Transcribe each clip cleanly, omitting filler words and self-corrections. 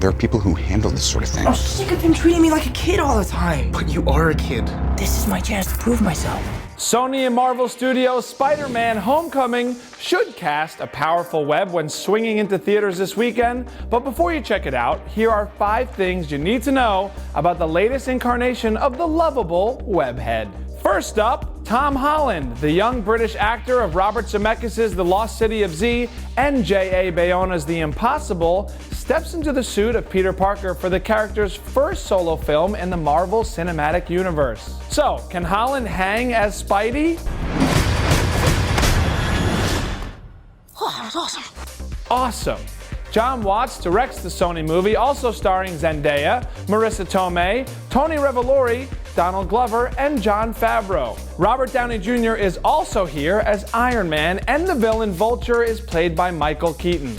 There are people who handle this sort of thing. I'm sick of him treating me like a kid all the time. But you are a kid. This is my chance to prove myself. Sony and Marvel Studios' Spider-Man Homecoming should cast a powerful web when swinging into theaters this weekend. But before you check it out, here are 5 things you need to know about the latest incarnation of the lovable webhead. First up, Tom Holland, the young British actor of Robert Zemeckis' The Lost City of Z and J.A. Bayona's The Impossible, steps into the suit of Peter Parker for the character's first solo film in the Marvel Cinematic Universe. So, can Holland hang as Spidey? Oh, that was awesome. Awesome. John Watts directs the Sony movie, also starring Zendaya, Marissa Tomei, Tony Revolori, Donald Glover, and Jon Favreau. Robert Downey Jr. is also here as Iron Man, and the villain Vulture is played by Michael Keaton.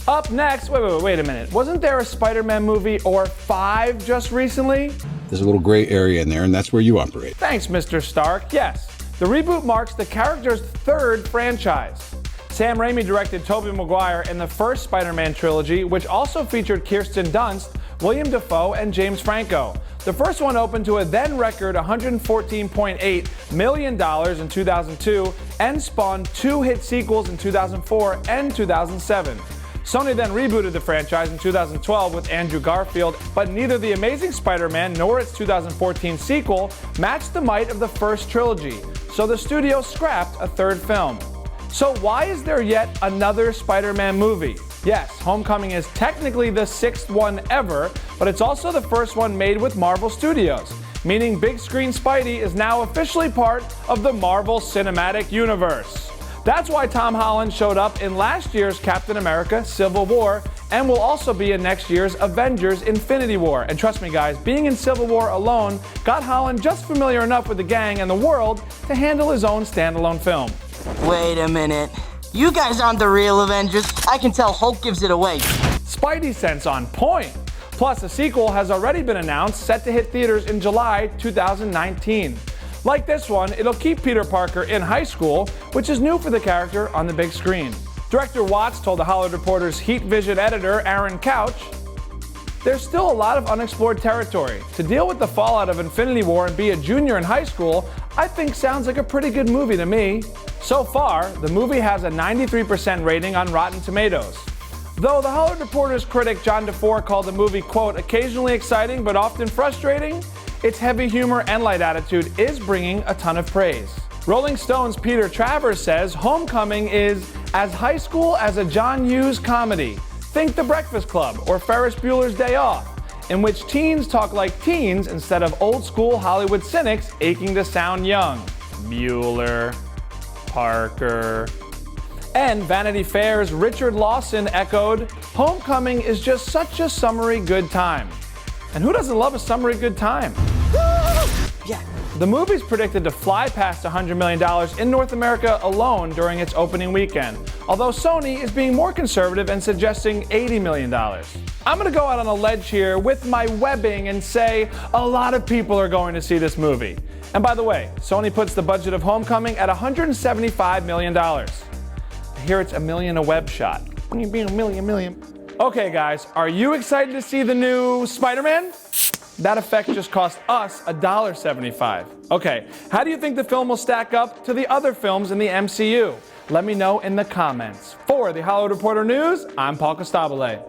Up next, wait a minute. Wasn't there a Spider-Man movie or 5 just recently? There's a little gray area in there, and that's where you operate. Thanks, Mr. Stark. Yes, the reboot marks the character's 3rd franchise. Sam Raimi directed Tobey Maguire in the first Spider-Man trilogy, which also featured Kirsten Dunst, William Dafoe, and James Franco. The first one opened to a then record $114.8 million in 2002 and spawned 2 hit sequels in 2004 and 2007. Sony then rebooted the franchise in 2012 with Andrew Garfield, but neither The Amazing Spider-Man nor its 2014 sequel matched the might of the first trilogy, so the studio scrapped a 3rd film. So why is there yet another Spider-Man movie? Yes, Homecoming is technically the 6th one ever, but it's also the first one made with Marvel Studios, meaning big screen Spidey is now officially part of the Marvel Cinematic Universe. That's why Tom Holland showed up in last year's Captain America Civil War and will also be in next year's Avengers Infinity War. And trust me guys, being in Civil War alone got Holland just familiar enough with the gang and the world to handle his own standalone film. Wait a minute. You guys aren't the real Avengers. I can tell Hulk gives it away. Spidey sense on point. Plus, a sequel has already been announced, set to hit theaters in July 2019. Like this one, it'll keep Peter Parker in high school, which is new for the character on the big screen. Director Watts told The Hollywood Reporter's Heat Vision editor, Aaron Couch, "There's still a lot of unexplored territory. To deal with the fallout of Infinity War and be a junior in high school, I think sounds like a pretty good movie to me." So far, the movie has a 93% rating on Rotten Tomatoes. Though The Hollywood Reporter's critic John DeFore called the movie, quote, occasionally exciting but often frustrating, its heavy humor and light attitude is bringing a ton of praise. Rolling Stone's Peter Travers says Homecoming is as high school as a John Hughes comedy. Think The Breakfast Club or Ferris Bueller's Day Off, in which teens talk like teens instead of old school Hollywood cynics aching to sound young. Bueller, Parker. And Vanity Fair's Richard Lawson echoed, Homecoming is just such a summery good time. And who doesn't love a summery good time? Yeah. The movie's predicted to fly past $100 million in North America alone during its opening weekend, although Sony is being more conservative and suggesting $80 million. I'm going to go out on a ledge here with my webbing and say a lot of people are going to see this movie. And by the way, Sony puts the budget of Homecoming at $175 million. I hear it's $1 million a web shot. Million. Okay guys, are you excited to see the new Spider-Man? That effect just cost us $1.75. Okay, how do you think the film will stack up to the other films in the MCU? Let me know in the comments. For the Hollywood Reporter News, I'm Paul Costabile.